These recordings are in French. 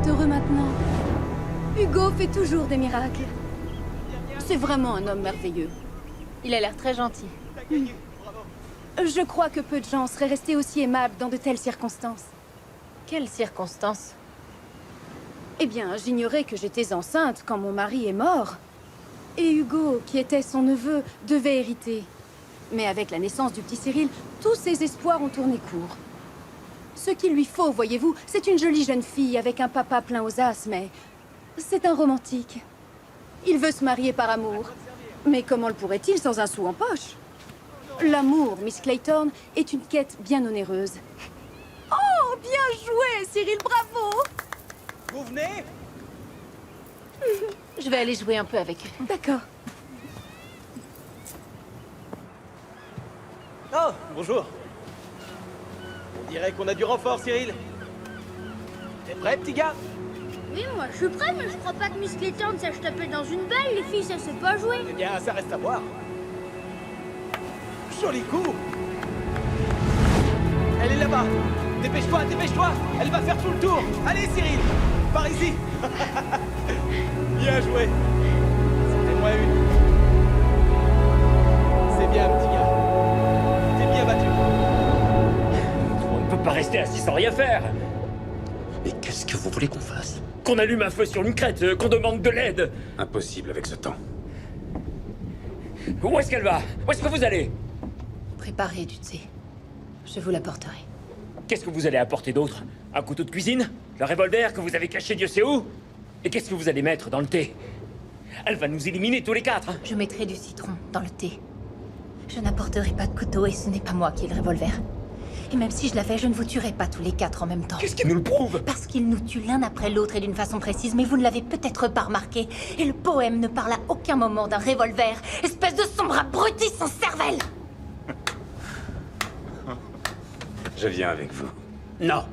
est heureux maintenant. Hugo fait toujours des miracles. C'est vraiment un homme merveilleux. Il a l'air très gentil. Je crois que peu de gens seraient restés aussi aimables dans de telles circonstances. Quelles circonstances? Eh bien, j'ignorais que j'étais enceinte quand mon mari est mort. Et Hugo, qui était son neveu, devait hériter. Mais avec la naissance du petit Cyril, tous ses espoirs ont tourné court. Ce qu'il lui faut, voyez-vous, c'est une jolie jeune fille avec un papa plein aux as, mais... c'est un romantique. Il veut se marier par amour. Mais comment le pourrait-il sans un sou en poche? L'amour, Miss Clayton, est une quête bien onéreuse. Oh, bien joué, Cyril, bravo! Vous venez? Je vais aller jouer un peu avec eux. D'accord. Oh, bonjour. On dirait qu'on a du renfort, Cyril. T'es prêt, petit gars? Oui, moi je suis prêt, mais je crois pas que Miss Clayton sache taper dans une balle. Les filles, ça sait pas jouer. Eh bien, ça reste à voir. Joli coup! Elle est là-bas. Dépêche-toi, dépêche-toi. Elle va faire tout le tour. Allez, Cyril, par ici. Bien joué. C'était moins une. C'est bien, petit gars. T'es bien battu. On ne peut pas rester assis sans rien faire. Mais qu'est-ce que vous voulez qu'on fasse? Qu'on allume un feu sur une crête, qu'on demande de l'aide. Impossible avec ce temps. Où est-ce qu'elle va? Où est-ce que vous allez? Préparez du thé. Je vous l'apporterai. Qu'est-ce que vous allez apporter d'autre? Un couteau de cuisine? Le revolver que vous avez caché Dieu sait où? Et qu'est-ce que vous allez mettre dans le thé? Elle va nous éliminer tous les quatre. Je mettrai du citron dans le thé. Je n'apporterai pas de couteau et ce n'est pas moi qui ai le revolver. Et même si je l'avais, je ne vous tuerai pas tous les quatre en même temps. Qu'est-ce qui nous le prouve? Parce qu'ils nous tuent l'un après l'autre et d'une façon précise, mais vous ne l'avez peut-être pas remarqué. Et le poème ne parle à aucun moment d'un revolver. Espèce de sombre abruti sans cervelle! Je viens avec vous. Non.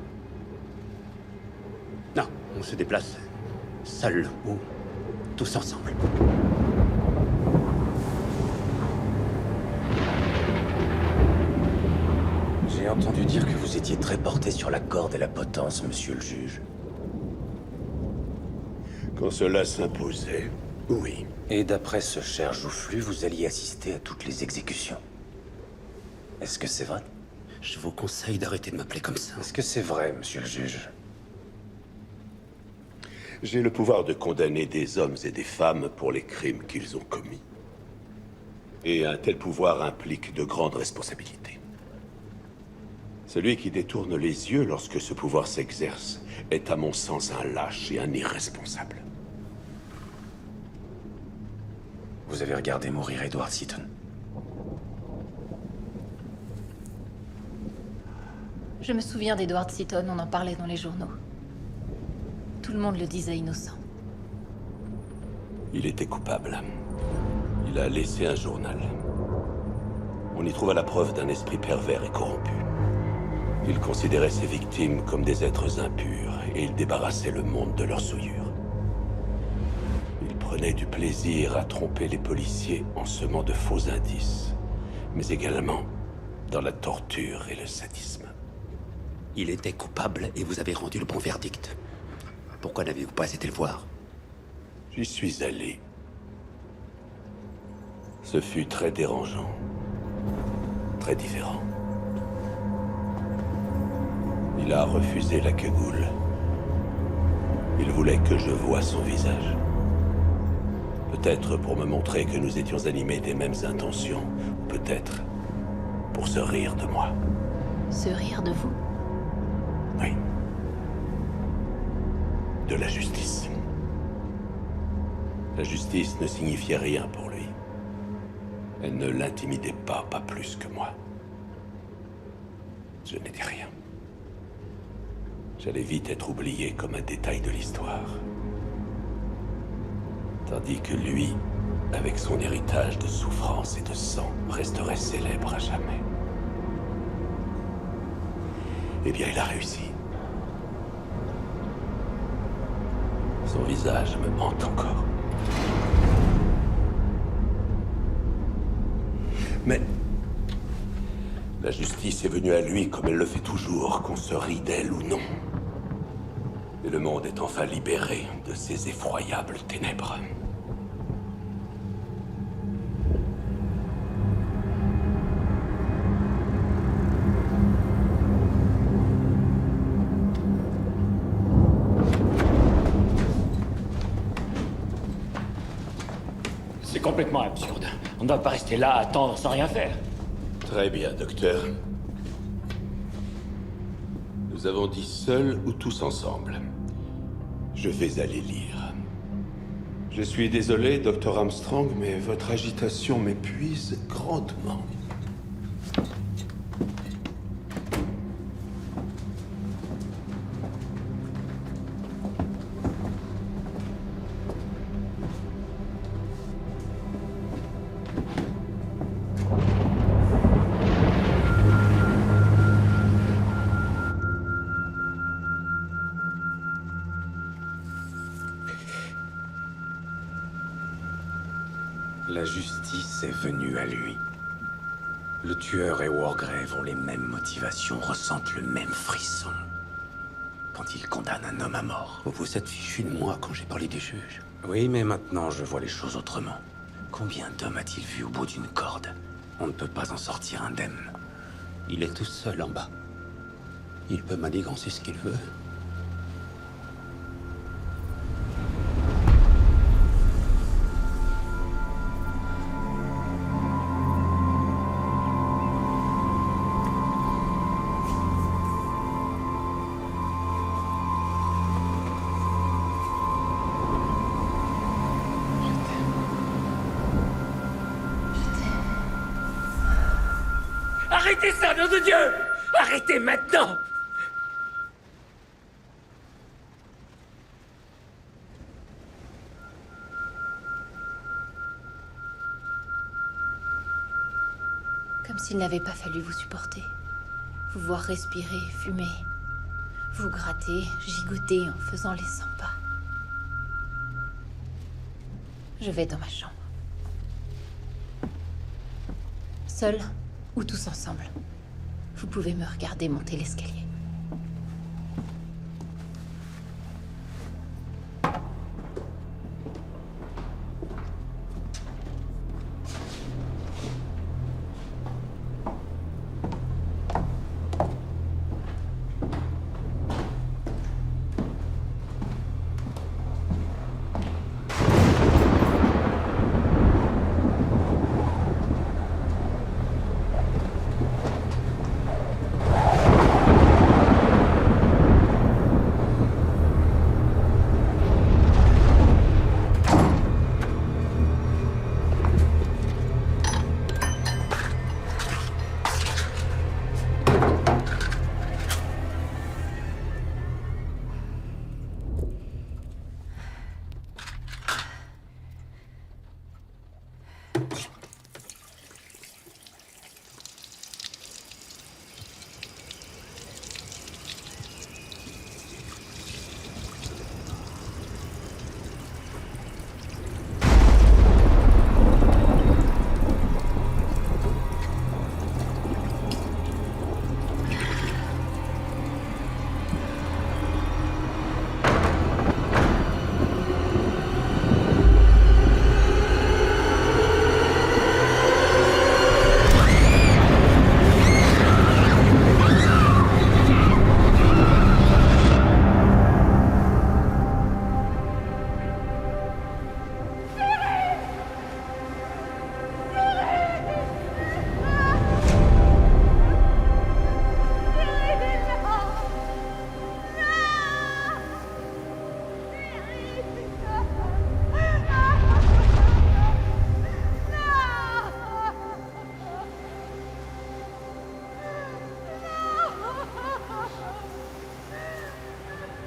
Non, on se déplace. Seul ou tous ensemble. J'ai entendu dire que vous étiez très porté sur la corde et la potence, monsieur le juge. Quand cela s'imposait, oui. Et d'après ce cher Joufflu, vous alliez assister à toutes les exécutions. Est-ce que c'est vrai? Je vous conseille d'arrêter de m'appeler comme ça. Est-ce que c'est vrai, monsieur le juge? J'ai le pouvoir de condamner des hommes et des femmes pour les crimes qu'ils ont commis. Et un tel pouvoir implique de grandes responsabilités. Celui qui détourne les yeux lorsque ce pouvoir s'exerce est à mon sens un lâche et un irresponsable. Vous avez regardé mourir Edward Seaton? Je me souviens d'Edward Seaton, on en parlait dans les journaux. Tout le monde le disait innocent. Il était coupable. Il a laissé un journal. On y trouva la preuve d'un esprit pervers et corrompu. Il considérait ses victimes comme des êtres impurs et il débarrassait le monde de leurs souillures. Il prenait du plaisir à tromper les policiers en semant de faux indices, mais également dans la torture et le sadisme. Il était coupable et vous avez rendu le bon verdict. Pourquoi n'avez-vous pas été le voir? J'y suis allé. Ce fut très dérangeant. Très différent. Il a refusé la cagoule. Il voulait que je voie son visage. Peut-être pour me montrer que nous étions animés des mêmes intentions, ou peut-être pour se rire de moi. Se rire de vous? Oui. De la justice. La justice ne signifiait rien pour lui. Elle ne l'intimidait pas, pas plus que moi. Je n'étais rien. J'allais vite être oublié comme un détail de l'histoire. Tandis que lui, avec son héritage de souffrance et de sang, resterait célèbre à jamais. Eh bien, il a réussi. Son visage me hante encore. Mais la justice est venue à lui comme elle le fait toujours, qu'on se rit d'elle ou non. Et Le monde est enfin libéré de ces effroyables ténèbres. C'est complètement absurde. On ne doit pas rester là à attendre sans rien faire. Très bien, docteur. Nous avons dit seuls ou tous ensemble. Je vais aller lire. Je suis désolé, docteur Armstrong, mais votre agitation m'épuise grandement. La justice est venue à lui. Le tueur et Wargrave ont les mêmes motivations, ressentent le même frisson quand ils condamnent un homme à mort. Vous êtes fichu de moi quand j'ai parlé des juges. Oui, mais maintenant je vois les choses autrement. Combien d'hommes a-t-il vu au bout d'une corde? On ne peut pas en sortir indemne. Il est tout seul en bas. Il peut manigancer ce qu'il veut. Arrêtez ça, nom de Dieu! Arrêtez maintenant! Comme s'il n'avait pas fallu vous supporter. Vous voir respirer, fumer. Vous gratter, gigoter en faisant les 100 pas. Je vais dans ma chambre. Seul ou tous ensemble. Vous pouvez me regarder monter l'escalier.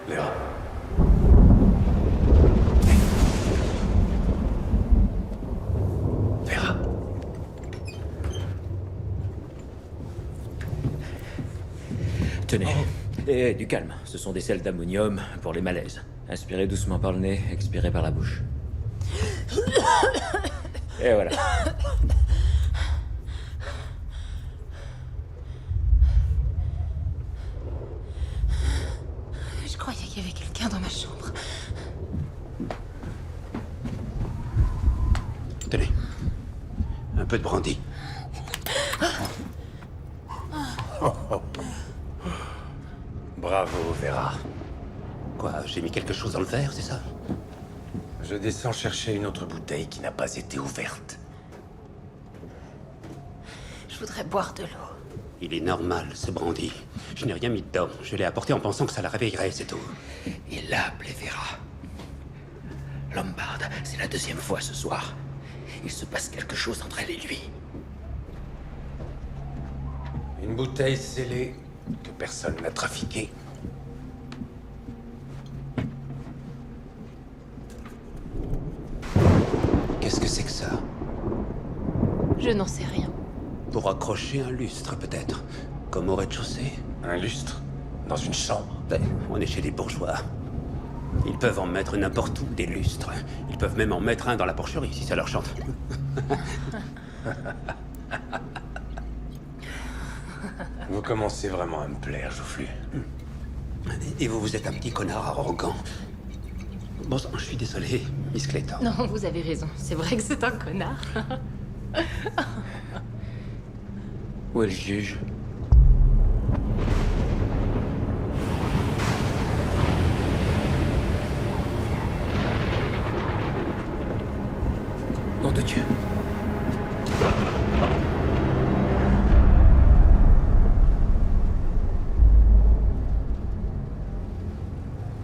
Vera. Vera. Tenez. Et du calme. Ce sont des sels d'ammonium pour les malaises. Inspirez doucement par le nez, expirez par la bouche. Et voilà. Je croyais qu'il y avait quelqu'un dans ma Un peu de brandy. Bravo, Vera. Quoi, j'ai mis quelque chose dans le verre, c'est ça? Je descends chercher une autre bouteille qui n'a pas été ouverte. Je voudrais boire de l'eau. Il est normal, ce brandy. Je n'ai rien mis dedans. Je l'ai apporté en pensant que ça la réveillerait, c'est tout. Il l'a appelé Vera. Lombard, c'est la deuxième fois ce soir. Il se passe quelque chose entre elle et lui. Une bouteille scellée que personne n'a trafiquée. Qu'est-ce que c'est que ça? Je n'en sais rien. Pour accrocher un lustre, peut-être. Comme au rez-de-chaussée. Un lustre? Dans une chambre? Ben, on est chez les bourgeois. Ils peuvent en mettre n'importe où, des lustres. Ils peuvent même en mettre un dans la porcherie, si ça leur chante. Vous commencez vraiment à me plaire, Joufflu. Et vous, vous êtes un petit connard arrogant. Bon sang, je suis désolé, Miss Clayton. Non, vous avez raison. C'est vrai que c'est un connard. Où est le juge? Nom de Dieu.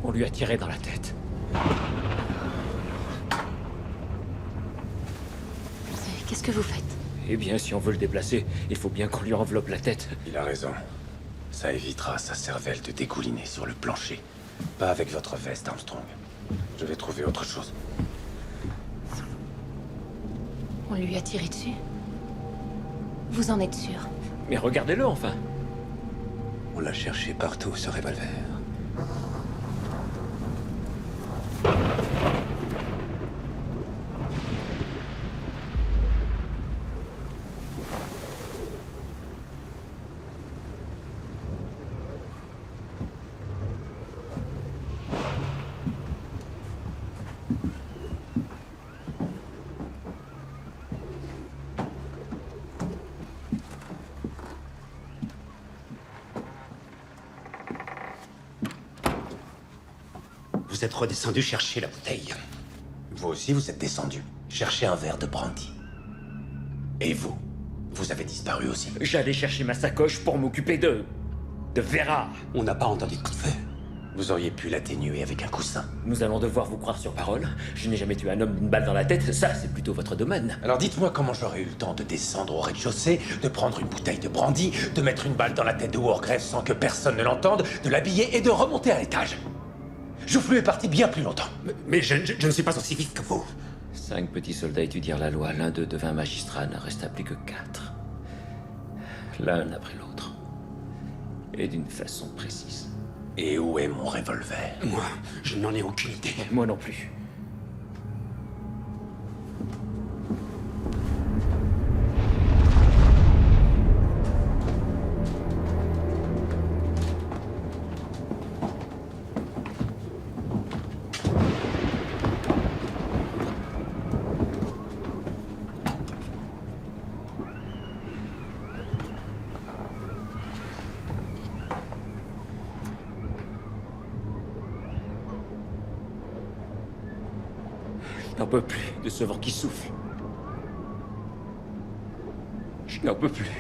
On lui a tiré dans la tête. Qu'est-ce que vous faites? Eh bien, si on veut le déplacer, il faut bien qu'on lui enveloppe la tête. Il a raison. Ça évitera à sa cervelle de dégouliner sur le plancher. Pas avec votre veste, Armstrong. Je vais trouver autre chose. On lui a tiré dessus? Vous en êtes sûr? Mais regardez-le, enfin. On l'a cherché partout, ce revolver. Vous êtes redescendu chercher la bouteille. Vous aussi, vous êtes descendu. Chercher un verre de brandy. Et vous? Vous avez disparu aussi. J'allais chercher ma sacoche pour m'occuper de Vera. On n'a pas entendu de coup de feu. Vous auriez pu l'atténuer avec un coussin. Nous allons devoir vous croire sur parole. Je n'ai jamais tué un homme d'une balle dans la tête. Ça, c'est plutôt votre domaine. Alors dites-moi comment j'aurais eu le temps de descendre au rez-de-chaussée, de prendre une bouteille de brandy, de mettre une balle dans la tête de Wargrave sans que personne ne l'entende, de l'habiller et de remonter à l'étage. Joufflu est parti bien plus longtemps. Mais je ne suis pas aussi vite que vous. 5 petits soldats étudièrent la loi. L'un d'eux devint magistrat. N'en resta plus que 4. L'un après l'autre. Et d'une façon précise. Et où est mon revolver? Moi, je n'en ai aucune idée. Moi non plus. Je n'en peux plus de ce vent qui souffle. Je n'en peux plus.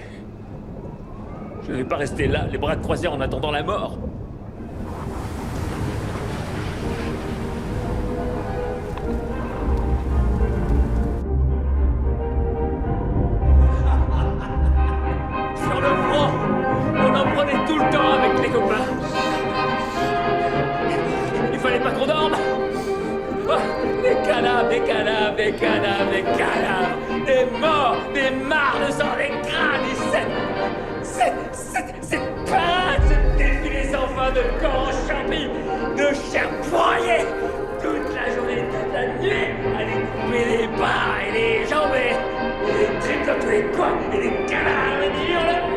Je ne vais pas rester là, les bras croisés en attendant la mort. Sur le front, on en prenait tout le temps avec les copains. Il fallait pas qu'on dorme. Des cadavres, des cadavres, des cadavres, des cadavres, des morts, des mares de sang, des crânes, cette parade se défile les enfants de corps en champi, de chair broyée, toute la journée, toute la nuit, à les couper les bras et les jambes, et les tripes dans tous les coins, et les cadavres et des hurlements.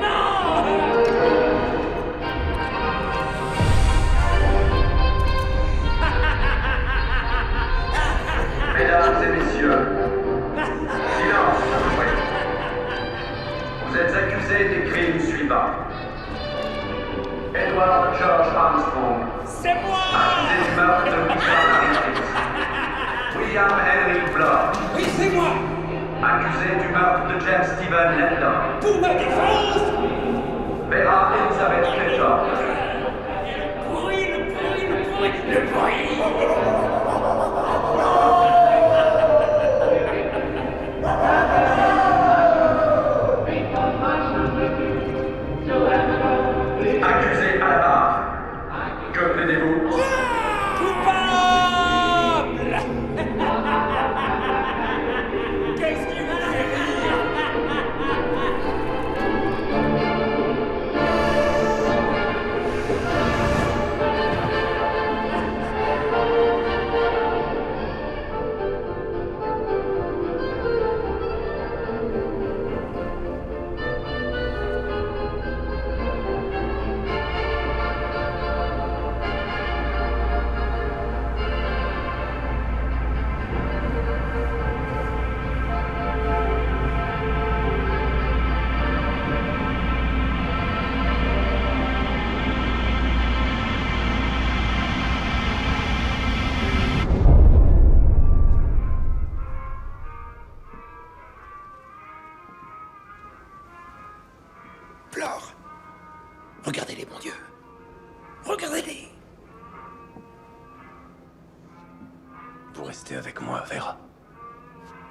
Mesdames et messieurs, silence, suivants. Edward George Armstrong. C'est moi! Accusé du meurtre de Richard Harris. William Henry Bloch. Oui, c'est moi! Accusé du meurtre de James Stephen Ledlow. Pour ma défense! Vera Elizabeth Clayton. Le bruit! Accusé à la barre. Que plaidez-vous? Coupable! Qu'est-ce qui vous fait rire? Flore. Regardez-les, mon Dieu. Regardez-les. Vous restez avec moi, Vera.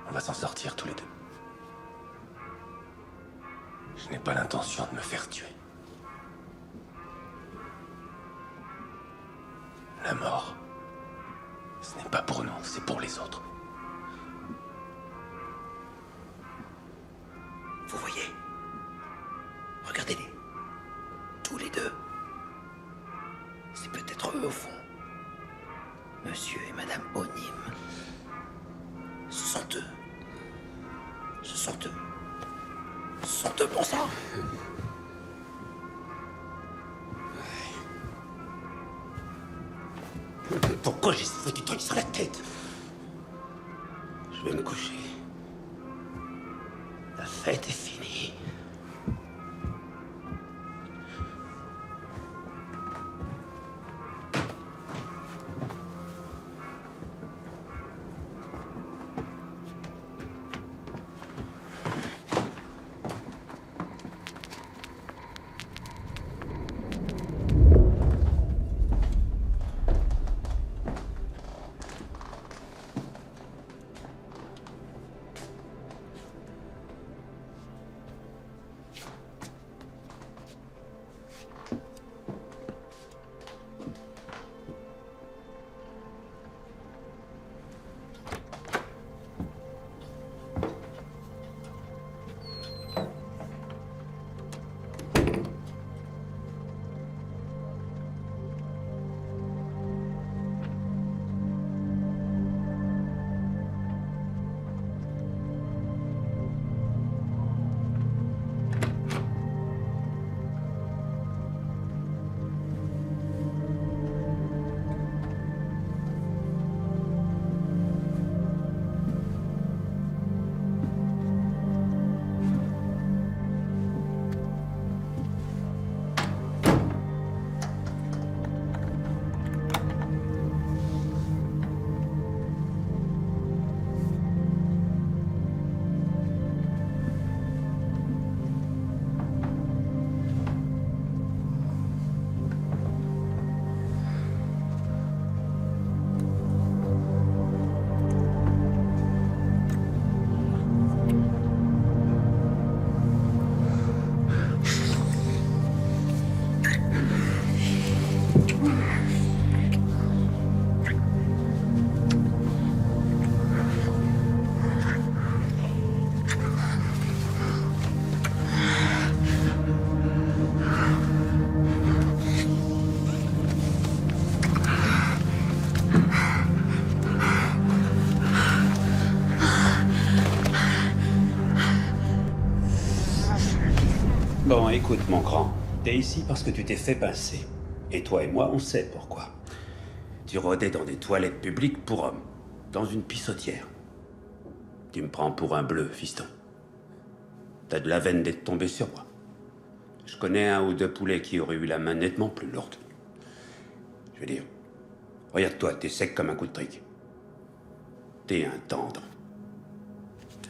On va s'en sortir tous les deux. Je n'ai pas l'intention de me faire tuer. La mort, ce n'est pas pour nous, c'est pour les autres. Vous voyez? Regardez-les. Tous les deux. C'est peut-être eux au fond. Monsieur et Madame Onim. Ce sont eux. Ce sont eux. Ce sont eux, bon sang. Pourquoi j'ai ce foutu truc sur la tête? Je vais me coucher. La fête est finie. Bon, écoute, mon grand. T'es ici parce que tu t'es fait pincer. Et toi et moi, on sait pourquoi. Tu rôdais dans des toilettes publiques pour hommes. Dans une pissotière. Tu me prends pour un bleu, fiston. T'as de la veine d'être tombé sur moi. Je connais un ou deux poulets qui auraient eu la main nettement plus lourde. Je veux dire, regarde-toi, t'es sec comme un coup de trique. T'es un tendre.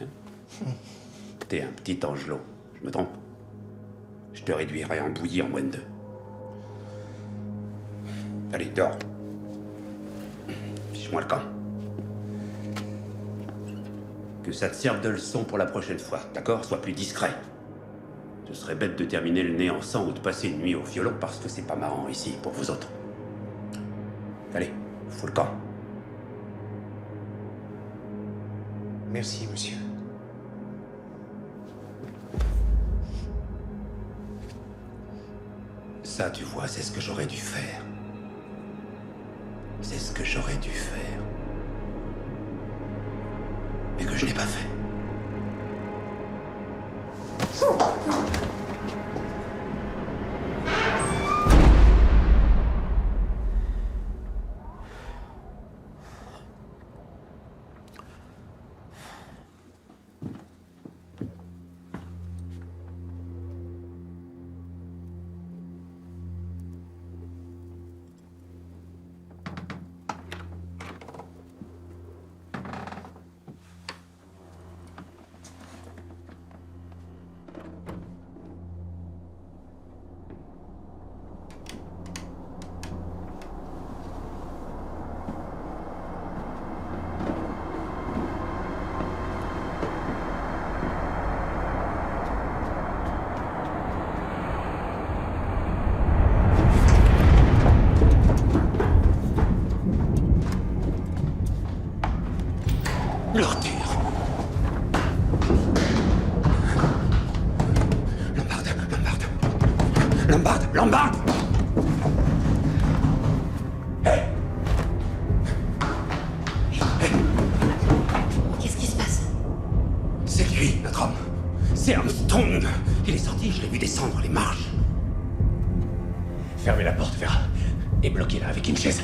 Hein? T'es un petit angelot. Je me trompe? Je te réduirai en bouillie en moins de 2. Allez, dors. Fiche-moi le camp. Que ça te serve de leçon pour la prochaine fois, d'accord? Sois plus discret. Ce serait bête de terminer le nez en sang ou de passer une nuit au violon parce que c'est pas marrant ici pour vous autres. Allez, fous le camp. Merci, monsieur. Ça, tu vois, c'est ce que j'aurais dû faire. C'est ce que j'aurais dû faire. Mais que je n'ai pas fait. L'ordure. Lambarde. Qu'est-ce qui se passe? C'est lui, notre homme. C'est Armstrong. Il est sorti, je l'ai vu descendre les marches. Fermez la porte, Vera. Et bloquez-la avec une chaise.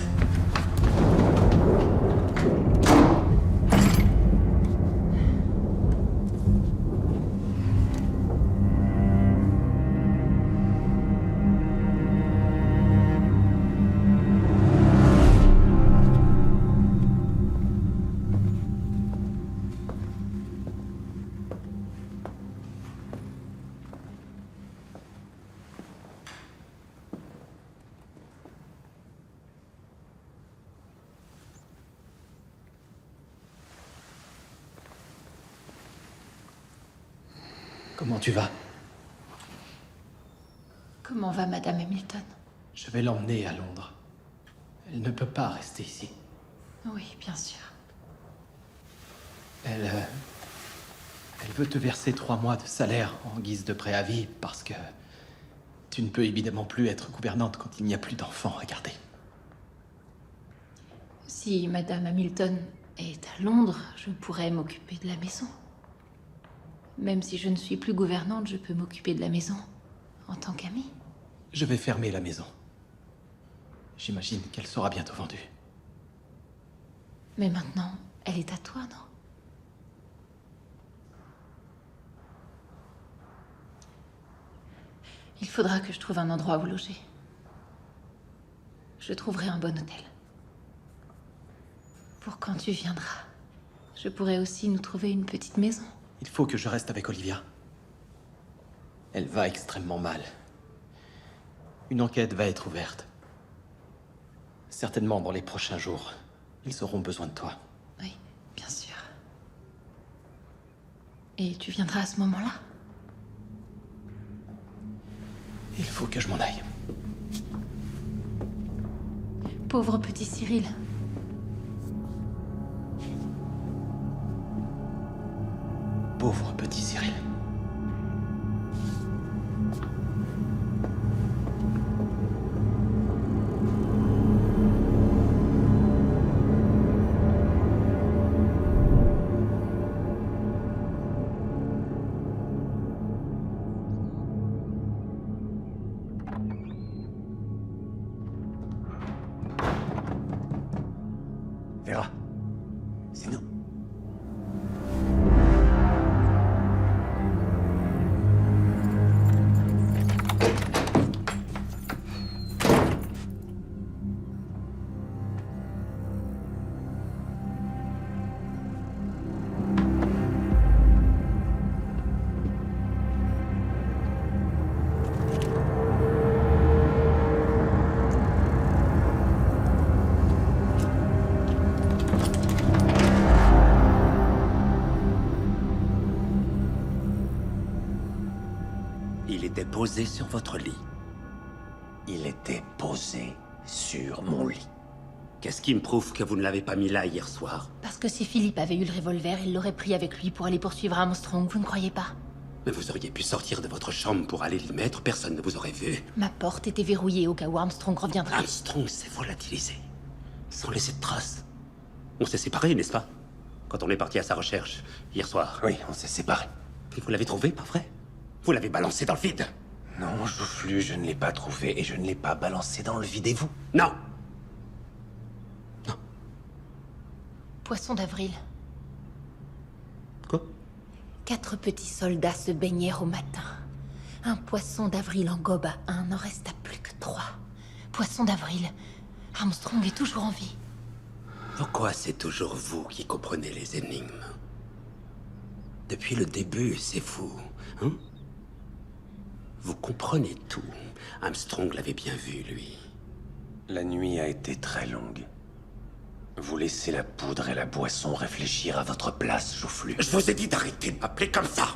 Comment tu vas? Comment va Madame Hamilton? Je vais l'emmener à Londres. Elle ne peut pas rester ici. Oui, bien sûr. Elle veut te verser 3 mois de salaire en guise de préavis parce que tu ne peux évidemment plus être gouvernante quand il n'y a plus d'enfants à garder. Si Madame Hamilton est à Londres, je pourrais m'occuper de la maison. Même si je ne suis plus gouvernante, je peux m'occuper de la maison en tant qu'amie. Je vais fermer la maison. J'imagine qu'elle sera bientôt vendue. Mais maintenant, elle est à toi, non? Il faudra que je trouve un endroit où loger. Je trouverai un bon hôtel. Pour quand tu viendras, je pourrai aussi nous trouver une petite maison. Il faut que je reste avec Olivia. Elle va extrêmement mal. Une enquête va être ouverte. Certainement dans les prochains jours. Ils auront besoin de toi. Oui, bien sûr. Et tu viendras à ce moment-là? Il faut que je m'en aille. Pauvre petit Cyril. Pauvre petit Cyril. Vera, c'est nous. Il était posé sur votre lit. Il était posé sur mon lit. Qu'est-ce qui me prouve que vous ne l'avez pas mis là hier soir? Parce que si Philippe avait eu le revolver, il l'aurait pris avec lui pour aller poursuivre Armstrong, vous ne croyez pas? Mais vous auriez pu sortir de votre chambre pour aller l'y mettre, personne ne vous aurait vu. Ma porte était verrouillée au cas où Armstrong reviendrait. Armstrong s'est volatilisé, sans laisser de traces. On s'est séparés, n'est-ce pas? Quand on est parti à sa recherche, hier soir. Oui, on s'est séparés. Et vous l'avez trouvé, pas vrai? Vous l'avez balancé dans le vide. Non, Joufflu, je ne l'ai pas trouvé et je ne l'ai pas balancé dans le vide, et vous? Non! Poisson d'avril. Quoi? 4 petits soldats se baignèrent au matin. Un poisson d'avril en gobe à 1 n'en resta plus que 3. Poisson d'avril. Armstrong est toujours en vie. Pourquoi c'est toujours vous qui comprenez les énigmes? Depuis le début, c'est vous, hein? Vous comprenez tout. Armstrong l'avait bien vu, lui. La nuit a été très longue. Vous laissez la poudre et la boisson réfléchir à votre place, Joufflu. Je vous ai dit d'arrêter de m'appeler comme ça!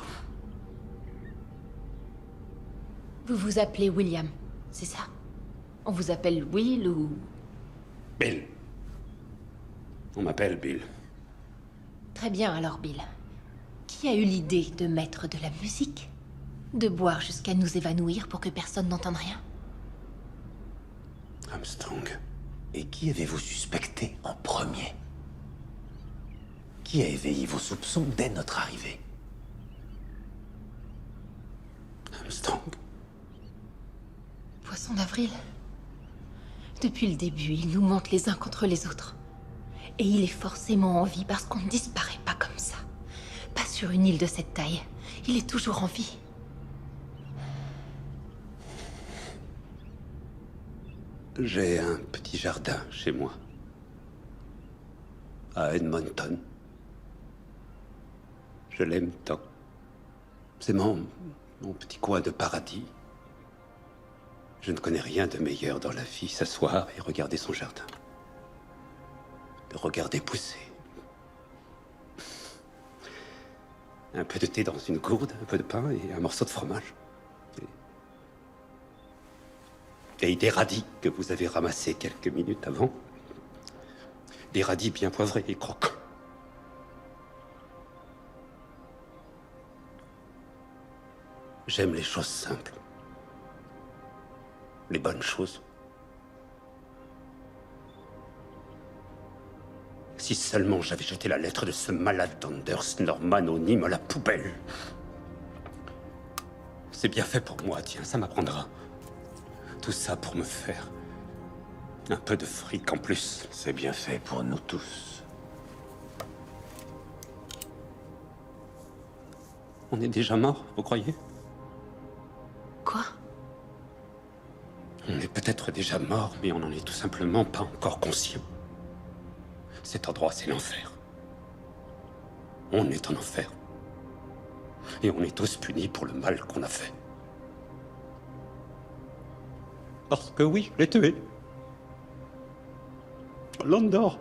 Vous vous appelez William, c'est ça? On vous appelle Will ou... Bill. On m'appelle Bill. Très bien alors, Bill. Qui a eu l'idée de mettre de la musique? De boire jusqu'à nous évanouir pour que personne n'entende rien? Armstrong. Et qui avez-vous suspecté en premier? Qui a éveillé vos soupçons dès notre arrivée? Armstrong. Poisson d'avril. Depuis le début, il nous monte les uns contre les autres. Et il est forcément en vie parce qu'on ne disparaît pas comme ça. Pas sur une île de cette taille. Il est toujours en vie. J'ai un petit jardin chez moi. À Edmonton. Je l'aime tant. C'est mon petit coin de paradis. Je ne connais rien de meilleur dans la vie, s'asseoir et regarder son jardin. Le regarder pousser. Un peu de thé dans une gourde, un peu de pain et un morceau de fromage. Et des radis que vous avez ramassés quelques minutes avant. Des radis bien poivrés et croquants. J'aime les choses simples. Les bonnes choses. Si seulement j'avais jeté la lettre de ce malade d'Anders Norman au Nîmes à la poubelle. C'est bien fait pour moi, tiens, ça m'apprendra. Tout ça pour me faire un peu de fric en plus. C'est bien fait pour nous tous. On est déjà mort, vous croyez? Quoi? On est peut-être déjà mort, mais on n'en est tout simplement pas encore conscient. Cet endroit, c'est l'enfer. On est en enfer. Et on est tous punis pour le mal qu'on a fait. Parce que oui, je l'ai tué. Landor.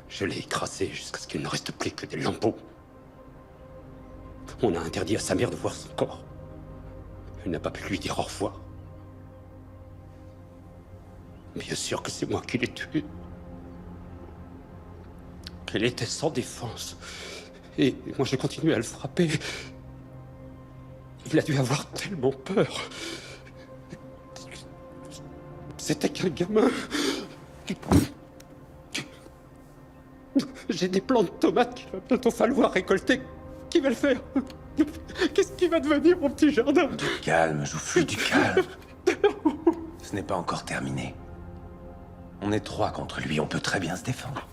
Je l'ai écrasé jusqu'à ce qu'il ne reste plus que des lambeaux. On a interdit à sa mère de voir son corps. Elle n'a pas pu lui dire au revoir. Bien sûr que c'est moi qui l'ai tué. Elle était sans défense. Et moi, j'ai continué à le frapper. Il a dû avoir tellement peur. C'était qu'un gamin. J'ai des plants de tomates qu'il va bientôt falloir récolter. Qui va le faire? Qu'est-ce qui va devenir mon petit jardin? Du calme, Joufflu, du calme. Ce n'est pas encore terminé. On est 3 contre lui, on peut très bien se défendre.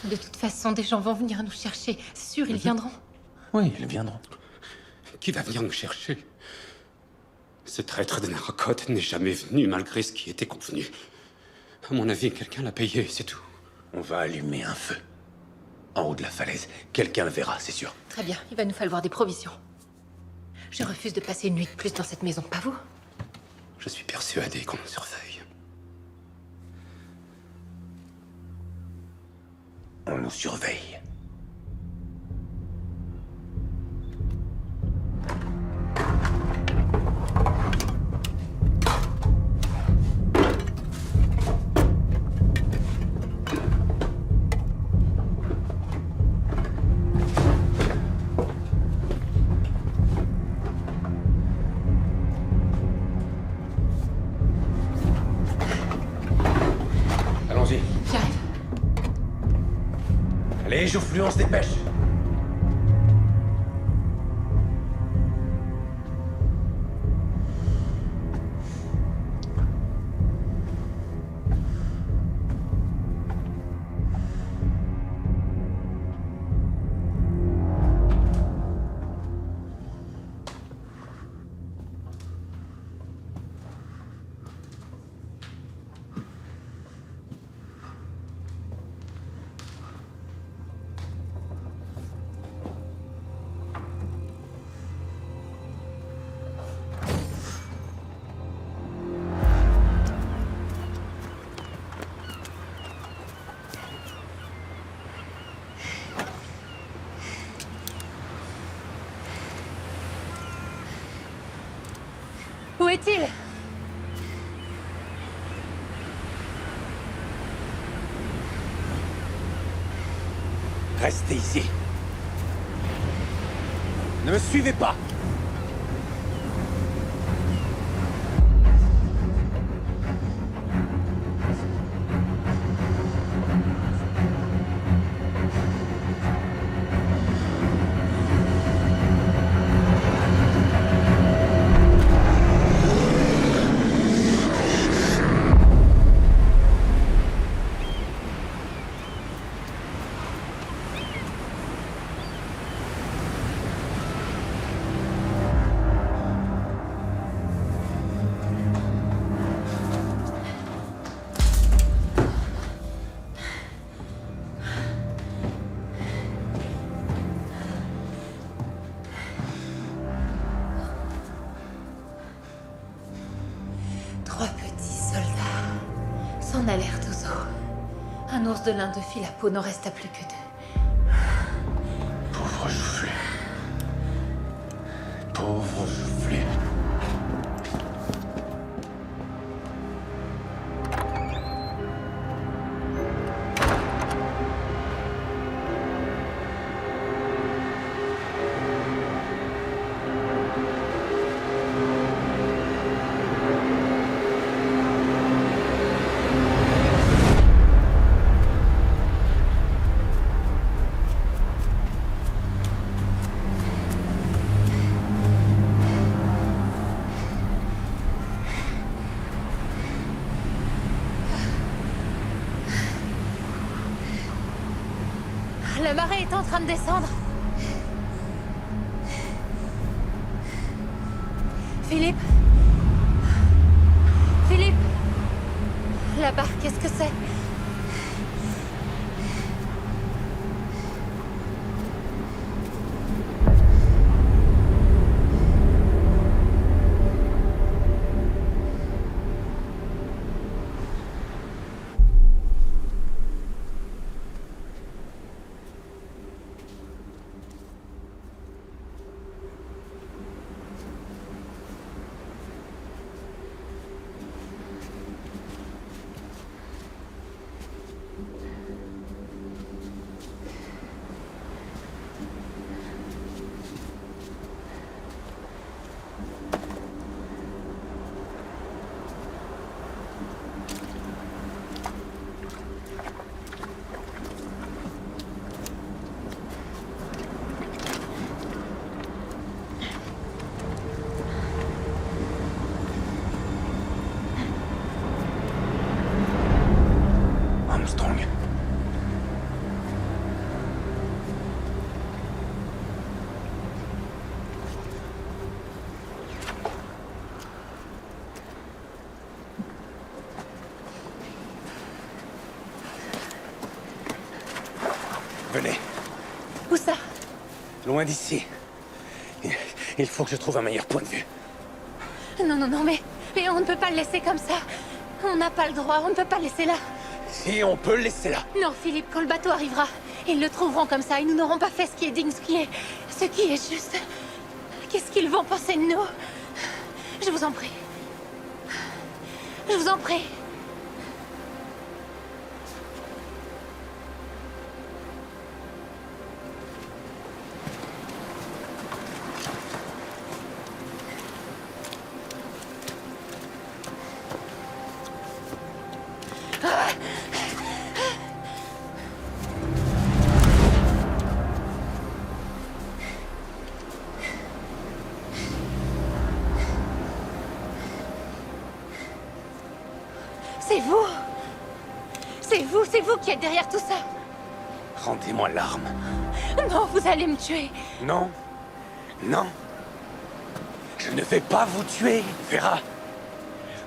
De toute façon, des gens vont venir nous chercher. C'est sûr, ils viendront. Oui, ils viendront. Qui va venir nous chercher? Ce traître de Naracotte n'est jamais venu malgré ce qui était convenu. À mon avis, quelqu'un l'a payé, c'est tout. On va allumer un feu. En haut de la falaise. Quelqu'un le verra, c'est sûr. Très bien, il va nous falloir des provisions. Je refuse de passer une nuit de plus dans cette maison, pas vous? Je suis persuadé qu'on nous surveille. On nous surveille. Allez, Joufflu, on se dépêche. Où est-il? Restez ici. Ne me suivez pas. S'en alerte aux eaux. Un ours de l'un de fit la peau, n'en resta plus que deux. Pauvre Joufflu. Pauvre Joufflu. La marée est en train de descendre. Philippe? Philippe? La barque, qu'est-ce que c'est? Armstrong. Venez. Où ça? Loin d'ici. Il faut que je trouve un meilleur point de vue. Non, non, non, mais on ne peut pas le laisser comme ça. On n'a pas le droit, on ne peut pas le laisser là. Si, on peut le laisser là. Non, Philippe, quand le bateau arrivera, ils le trouveront comme ça et nous n'aurons pas fait ce qui est digne, ce qui est juste. Qu'est-ce qu'ils vont penser de nous? Je vous en prie. Je vous en prie. C'est vous qui êtes derrière tout ça. Rendez-moi l'arme. Non, vous allez me tuer. Non. Non. Je ne vais pas vous tuer, Vera.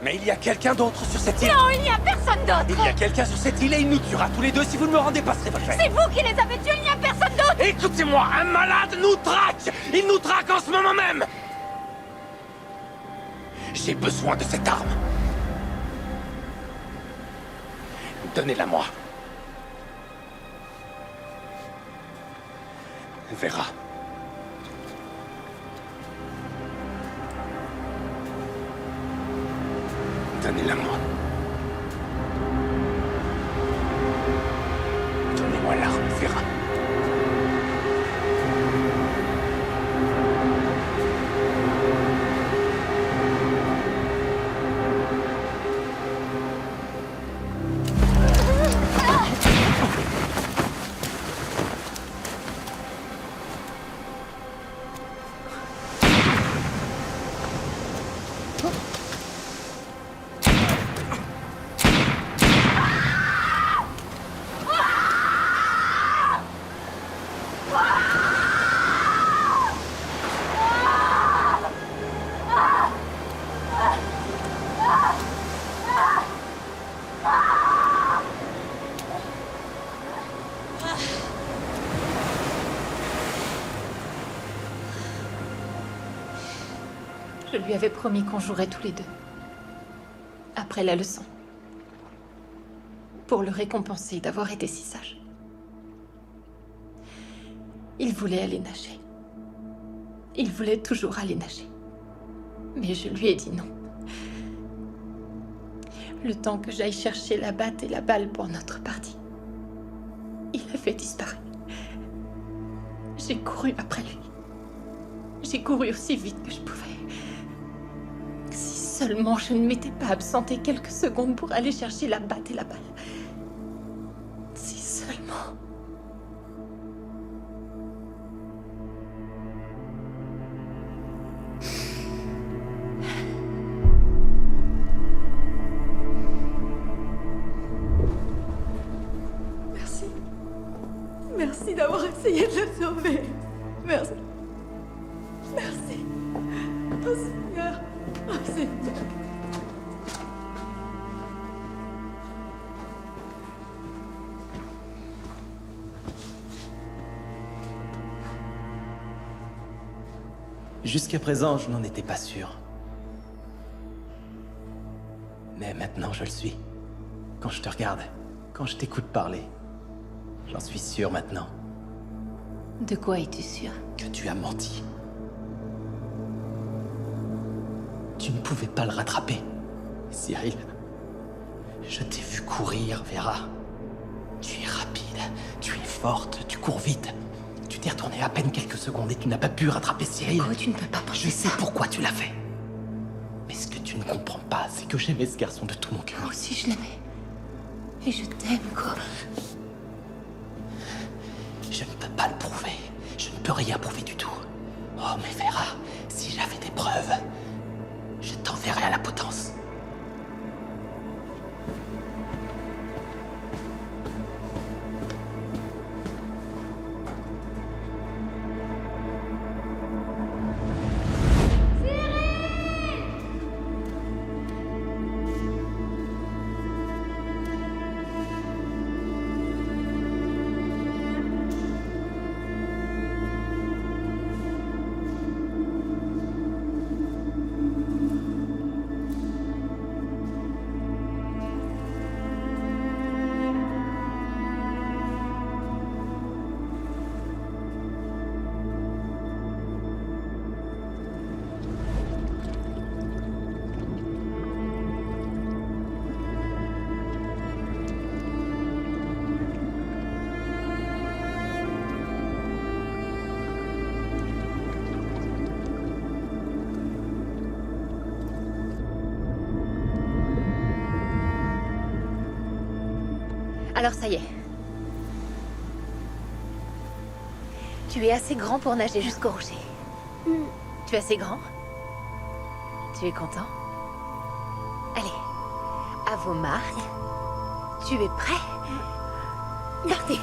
Mais il y a quelqu'un d'autre sur cette île. Non, il n'y a personne d'autre. Il y a quelqu'un sur cette île et il nous tuera tous les deux si vous ne me rendez pas ce revolver. C'est vous qui les avez tués, il n'y a personne d'autre. Écoutez-moi, un malade nous traque. Il nous traque en ce moment même. J'ai besoin de cette arme. Donnez-la-moi. Vera. Donnez-la-moi. Donnez-moi l'arme, Vera. Je lui avais promis qu'on jouerait tous les deux. Après la leçon. Pour le récompenser d'avoir été si sage. Il voulait aller nager. Il voulait toujours aller nager. Mais je lui ai dit non. Le temps que j'aille chercher la batte et la balle pour notre partie, il avait disparu. J'ai couru après lui. J'ai couru aussi vite que je pouvais. Si seulement je ne m'étais pas absentée quelques secondes pour aller chercher la batte et la balle. Si seulement... Merci. Merci d'avoir essayé de le sauver. Merci. Merci. Oh Seigneur. Oh Seigneur. Jusqu'à présent, je n'en étais pas sûr. Mais maintenant, je le suis. Quand je te regarde, quand je t'écoute parler, j'en suis sûr maintenant. De quoi es-tu sûr? Que tu as menti. Tu ne pouvais pas le rattraper, Cyril. Je t'ai vu courir, Vera. Tu es rapide, tu es forte, tu cours vite. Tu t'es retourné à peine quelques secondes et tu n'as pas pu rattraper Cyril. Oh, tu ne peux pas penser Je sais ça. pourquoi tu l'as fait. Mais ce que tu ne comprends pas, c'est que j'aimais ce garçon de tout mon cœur. Moi aussi, je l'aimais. Et je t'aime, quoi. Je ne peux pas le prouver. Je ne peux rien prouver du tout. Oh, mais Vera, si j'avais des preuves, je t'enverrais à la potence. Alors ça y est. Tu es assez grand pour nager jusqu'au rocher. Tu es assez grand? Tu es content? Allez, À vos marques. Tu es prêt? Partez.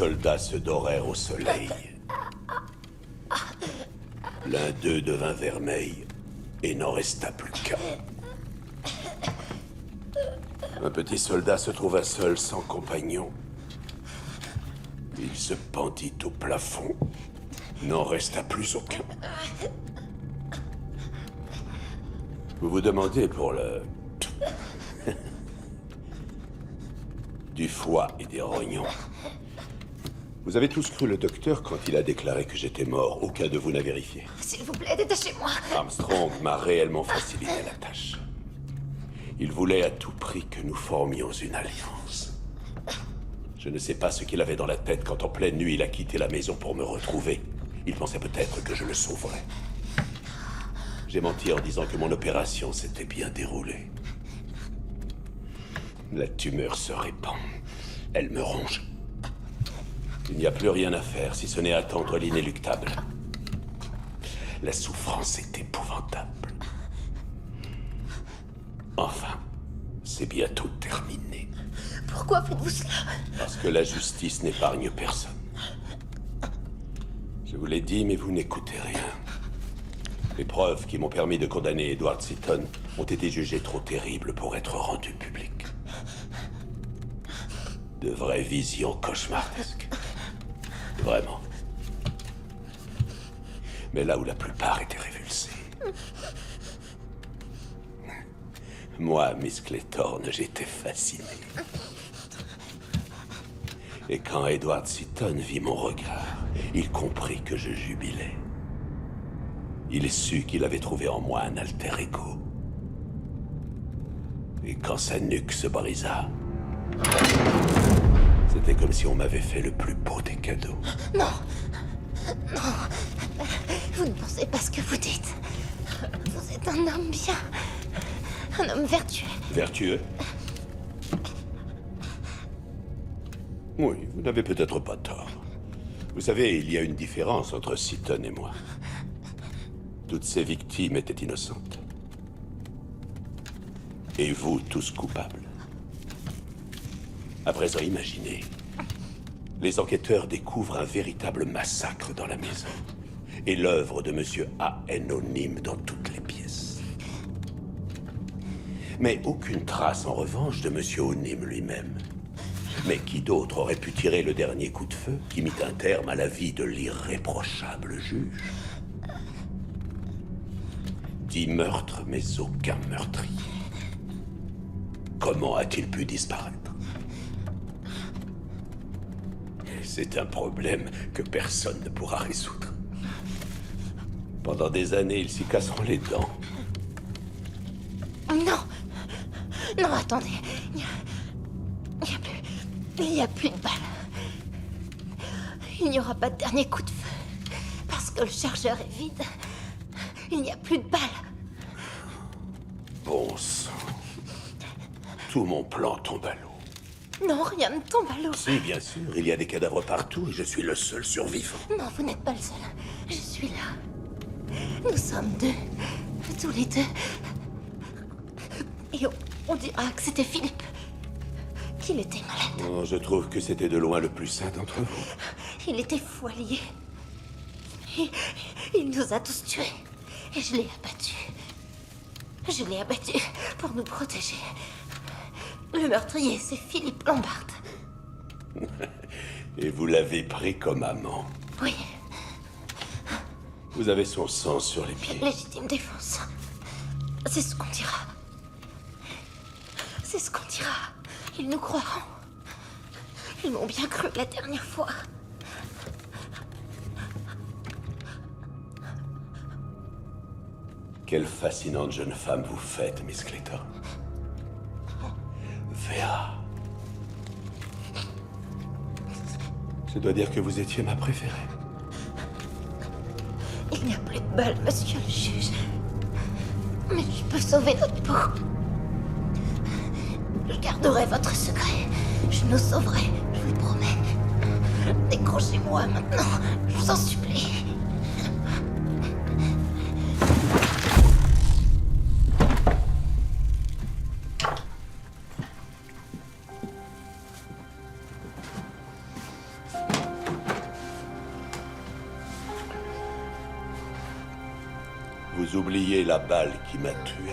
soldats se dorèrent au soleil. L'un d'eux devint vermeil et n'en resta plus qu'un. Un petit soldat se trouva seul, sans compagnon. Il se pendit au plafond. N'en resta plus aucun. Vous vous demandez pour le... du foie et des rognons. Vous avez tous cru le docteur quand il a déclaré que j'étais mort. Aucun de vous n'a vérifié. S'il vous plaît, détachez-moi. Armstrong m'a réellement facilité la tâche. Il voulait à tout prix que nous formions une alliance. Je ne sais pas ce qu'il avait dans la tête quand en pleine nuit il a quitté la maison pour me retrouver. Il pensait peut-être que je le sauverais. J'ai menti en disant que mon opération s'était bien déroulée. La tumeur se répand. Elle me ronge. Il n'y a plus rien à faire si ce n'est attendre l'inéluctable. La souffrance est épouvantable. Enfin, c'est bientôt terminé. Pourquoi faites-vous cela? Parce que la justice n'épargne personne. Je vous l'ai dit, mais vous n'écoutez rien. Les preuves qui m'ont permis de condamner Edward Seaton ont été jugées trop terribles pour être rendues publiques. De vraies visions cauchemardesques. Vraiment. Mais là où la plupart étaient révulsés. Moi, Miss Claythorne, j'étais fasciné. Et quand Edward Seaton vit mon regard, il comprit que je jubilais. Il sut qu'il avait trouvé en moi un alter ego. Et quand sa nuque se brisa, c'était comme si on m'avait fait le plus beau des cadeaux. Non. Non. Vous ne pensez pas ce que vous dites. Vous êtes un homme bien. Un homme vertueux. Vertueux? Oui, vous n'avez peut-être pas tort. Vous savez, il y a une différence entre Seaton et moi. Toutes ces victimes étaient innocentes. Et vous, tous coupables. À présent, imaginez. Les enquêteurs découvrent un véritable massacre dans la maison. Et l'œuvre de Monsieur anonyme dans toutes les pièces. Mais aucune trace, en revanche, de Monsieur Onim lui-même. Mais qui d'autre aurait pu tirer le dernier coup de feu qui mit un terme à la vie de l'irréprochable juge? 10 meurtres, mais aucun meurtrier. Comment a-t-il pu disparaître? C'est un problème que personne ne pourra résoudre. Pendant des années, ils s'y casseront les dents. Non. Non, attendez. Il n'y a plus de balles. Il n'y aura pas de dernier coup de feu. Parce que le chargeur est vide. Il n'y a plus de balles. Bon sang. Tout mon plan tombe à l'eau. Non, rien ne tombe à l'eau. Si, bien sûr. Il y a des cadavres partout et je suis le seul survivant. Non, vous n'êtes pas le seul. Je suis là. Nous sommes deux. Tous les deux. Et on dira que c'était Philippe. Qu'il était malade. Oh, je trouve que c'était de loin le plus sain d'entre vous. Il était fou allié. Il nous a tous tués. Et je l'ai abattu. Je l'ai abattu pour nous protéger. Le meurtrier, c'est Philippe Lombard. Et vous l'avez pris comme amant. Oui. Vous avez son sang sur les pieds. Légitime défense. C'est ce qu'on dira. C'est ce qu'on dira. Ils nous croiront. Ils m'ont bien cru la dernière fois. Quelle fascinante jeune femme vous faites, Miss Clayton. Vera. Je dois dire que vous étiez ma préférée. Il n'y a plus de balles, monsieur le juge. Mais je peux sauver notre peau. Je garderai votre secret. Je nous sauverai, je vous promets. Décrochez-moi maintenant, je vous en supplie. Vous oubliez la balle qui m'a tué.